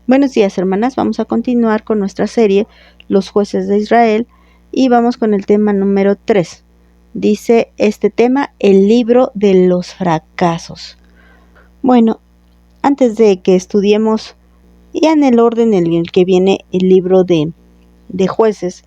Buenos días, hermanas. Vamos a continuar con nuestra serie Los jueces de Israel y vamos con el tema número 3. Dice este tema, el libro de los fracasos. Bueno, antes de que estudiemos ya en el orden en el que viene el libro de jueces,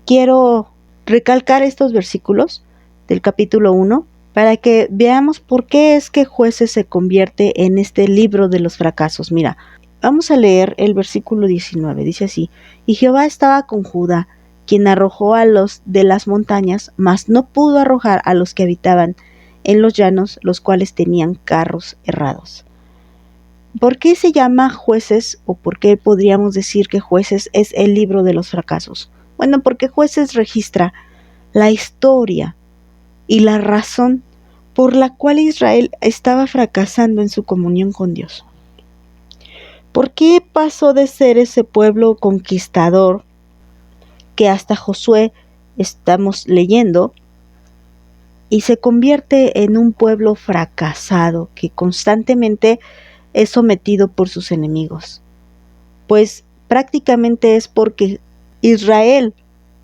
quiero recalcar estos versículos del capítulo 1 para que veamos por qué es que Jueces se convierte en este libro de los fracasos. Mira, vamos a leer el versículo 19, dice así: Y Jehová estaba con Judá, quien arrojó a los de las montañas, mas no pudo arrojar a los que habitaban en los llanos, los cuales tenían carros errados. ¿Por qué se llama Jueces, o por qué podríamos decir que Jueces es el libro de los fracasos? Bueno, porque Jueces registra la historia y la razón por la cual Israel estaba fracasando en su comunión con Dios. ¿Por qué pasó de ser ese pueblo conquistador que hasta Josué estamos leyendo y se convierte en un pueblo fracasado que constantemente es sometido por sus enemigos? Pues prácticamente es porque Israel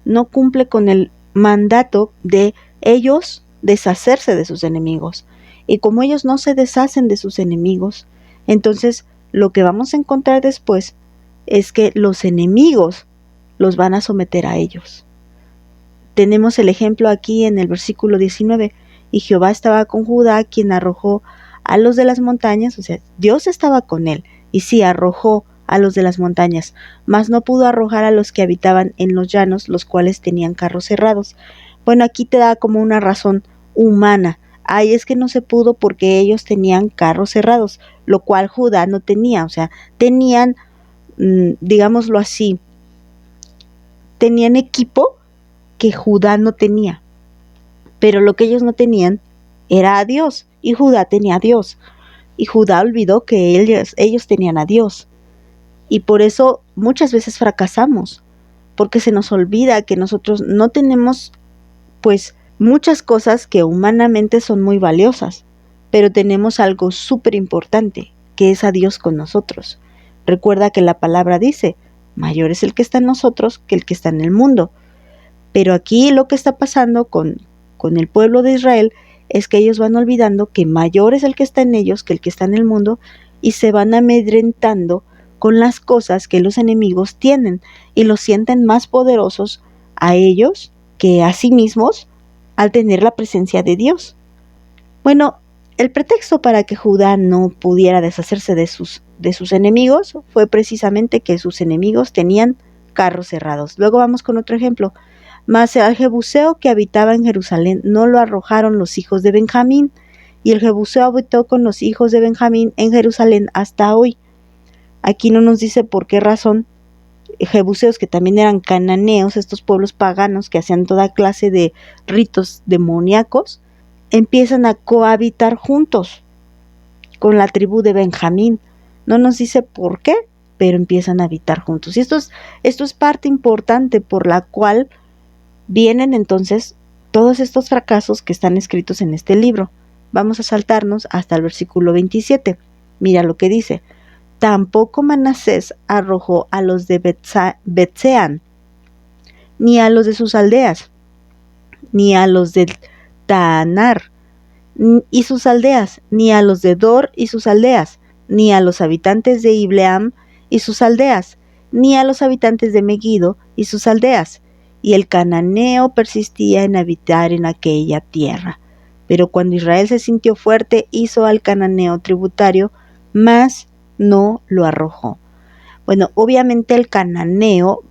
no cumple con el mandato de ellos deshacerse de sus enemigos. Y como ellos no se deshacen de sus enemigos, entonces lo que vamos a encontrar después es que los enemigos los van a someter a ellos. Tenemos el ejemplo aquí en el versículo 19. Y Jehová estaba con Judá, quien arrojó a los de las montañas, o sea, Dios estaba con él, y sí, arrojó a los de las montañas, mas no pudo arrojar a los que habitaban en los llanos, los cuales tenían carros cerrados. Bueno, aquí te da como una razón humana. Ay, es que no se pudo porque ellos tenían carros cerrados, lo cual Judá no tenía, o sea, tenían, digámoslo así, tenían equipo que Judá no tenía, pero lo que ellos no tenían era a Dios, y Judá tenía a Dios, y Judá olvidó que ellos tenían a Dios. Y por eso muchas veces fracasamos, porque se nos olvida que nosotros no tenemos, pues, muchas cosas que humanamente son muy valiosas, pero tenemos algo súper importante, que es a Dios con nosotros. Recuerda que la palabra dice, mayor es el que está en nosotros que el que está en el mundo. Pero aquí lo que está pasando con el pueblo de Israel es que ellos van olvidando que mayor es el que está en ellos que el que está en el mundo, y se van amedrentando con las cosas que los enemigos tienen y los sienten más poderosos a ellos que a sí mismos al tener la presencia de Dios. Bueno, el pretexto para que Judá no pudiera deshacerse de sus enemigos fue precisamente que sus enemigos tenían carros cerrados. Luego vamos con otro ejemplo. Mas al jebuseo que habitaba en Jerusalén no lo arrojaron los hijos de Benjamín, y el jebuseo habitó con los hijos de Benjamín en Jerusalén hasta hoy. Aquí no nos dice por qué razón jebuseos, que también eran cananeos, estos pueblos paganos que hacían toda clase de ritos demoníacos, empiezan a cohabitar juntos con la tribu de Benjamín. No nos dice por qué, pero empiezan a habitar juntos. Y esto es parte importante por la cual vienen entonces todos estos fracasos que están escritos en este libro. Vamos a saltarnos hasta el versículo 27. Mira lo que dice. Tampoco Manasés arrojó a los de Betseán, ni a los de sus aldeas, ni a los de Taanar y sus aldeas, ni a los de Dor y sus aldeas, ni a los habitantes de Ibleam y sus aldeas, ni a los habitantes de Megiddo y sus aldeas. Y el cananeo persistía en habitar en aquella tierra. Pero cuando Israel se sintió fuerte, hizo al cananeo tributario, mas no lo arrojó. Bueno, obviamente el cananeo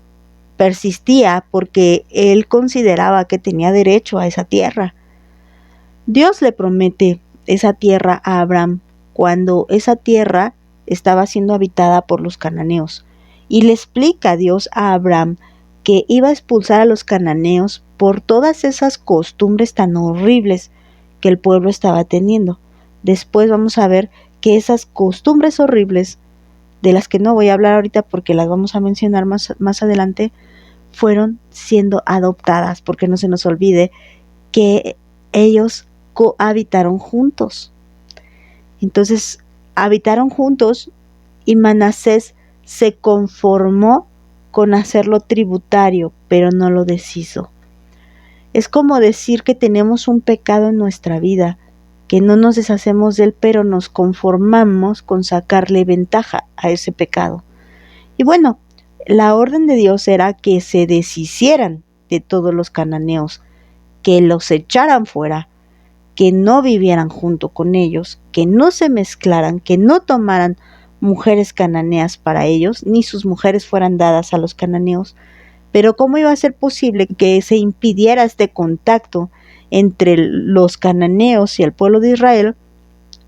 persistía porque él consideraba que tenía derecho a esa tierra. Dios le promete esa tierra a Abraham cuando esa tierra estaba siendo habitada por los cananeos, y le explica a Dios a Abraham que iba a expulsar a los cananeos por todas esas costumbres tan horribles que el pueblo estaba teniendo. Después vamos a ver que esas costumbres horribles, de las que no voy a hablar ahorita porque las vamos a mencionar más adelante, fueron siendo adoptadas, porque no se nos olvide que ellos cohabitaron juntos. Entonces habitaron juntos y Manasés se conformó con hacerlo tributario, pero no lo deshizo. Es como decir que tenemos un pecado en nuestra vida, que no nos deshacemos de él, pero nos conformamos con sacarle ventaja a ese pecado. Y bueno, la orden de Dios era que se deshicieran de todos los cananeos, que los echaran fuera, que no vivieran junto con ellos, que no se mezclaran, que no tomaran mujeres cananeas para ellos, ni sus mujeres fueran dadas a los cananeos. Pero ¿cómo iba a ser posible que se impidiera este contacto entre los cananeos y el pueblo de Israel?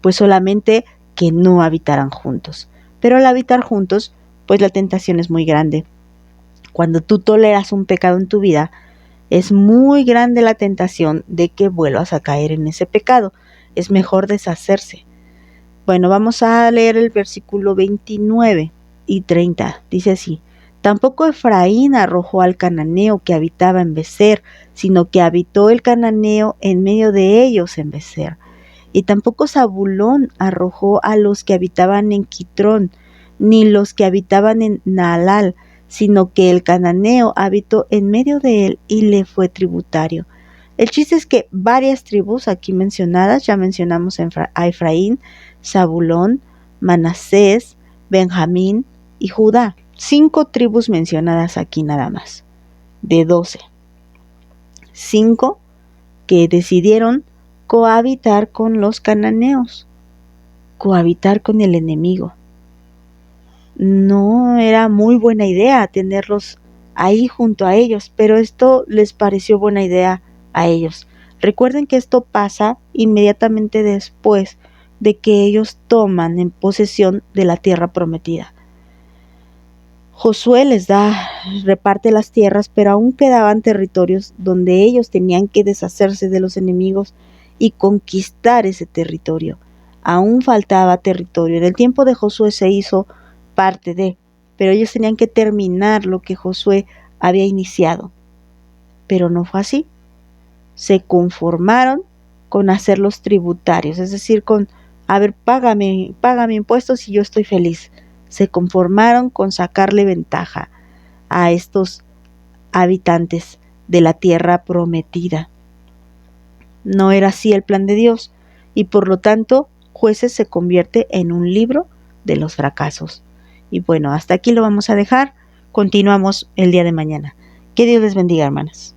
Pues solamente que no habitaran juntos. Pero al habitar juntos, pues la tentación es muy grande. Cuando tú toleras un pecado en tu vida, es muy grande la tentación de que vuelvas a caer en ese pecado. Es mejor deshacerse. Bueno, vamos a leer el versículo 29 y 30. Dice así: Tampoco Efraín arrojó al cananeo que habitaba en Bezer, sino que habitó el cananeo en medio de ellos en Bezer. Y tampoco Zabulón arrojó a los que habitaban en Quitrón, ni los que habitaban en Naalal, sino que el cananeo habitó en medio de él y le fue tributario. El chiste es que varias tribus aquí mencionadas, ya mencionamos a Efraín, Zabulón, Manasés, Benjamín y Judá. 5 tribus mencionadas aquí nada más, de 12. 5 que decidieron cohabitar con los cananeos, cohabitar con el enemigo. No era muy buena idea tenerlos ahí junto a ellos, pero esto les pareció buena idea a ellos. Recuerden que esto pasa inmediatamente después de que ellos toman en posesión de la tierra prometida. Josué reparte las tierras, pero aún quedaban territorios donde ellos tenían que deshacerse de los enemigos y conquistar ese territorio. Aún faltaba territorio. En el tiempo de Josué se hizo parte de, pero ellos tenían que terminar lo que Josué había iniciado. Pero no fue así. Se conformaron con hacerlos tributarios, es decir, con, a ver, págame impuestos y yo estoy feliz. Se conformaron con sacarle ventaja a estos habitantes de la tierra prometida. No era así el plan de Dios, y por lo tanto, Jueces se convierte en un libro de los fracasos. Y bueno, hasta aquí lo vamos a dejar. Continuamos el día de mañana. Que Dios les bendiga, hermanas.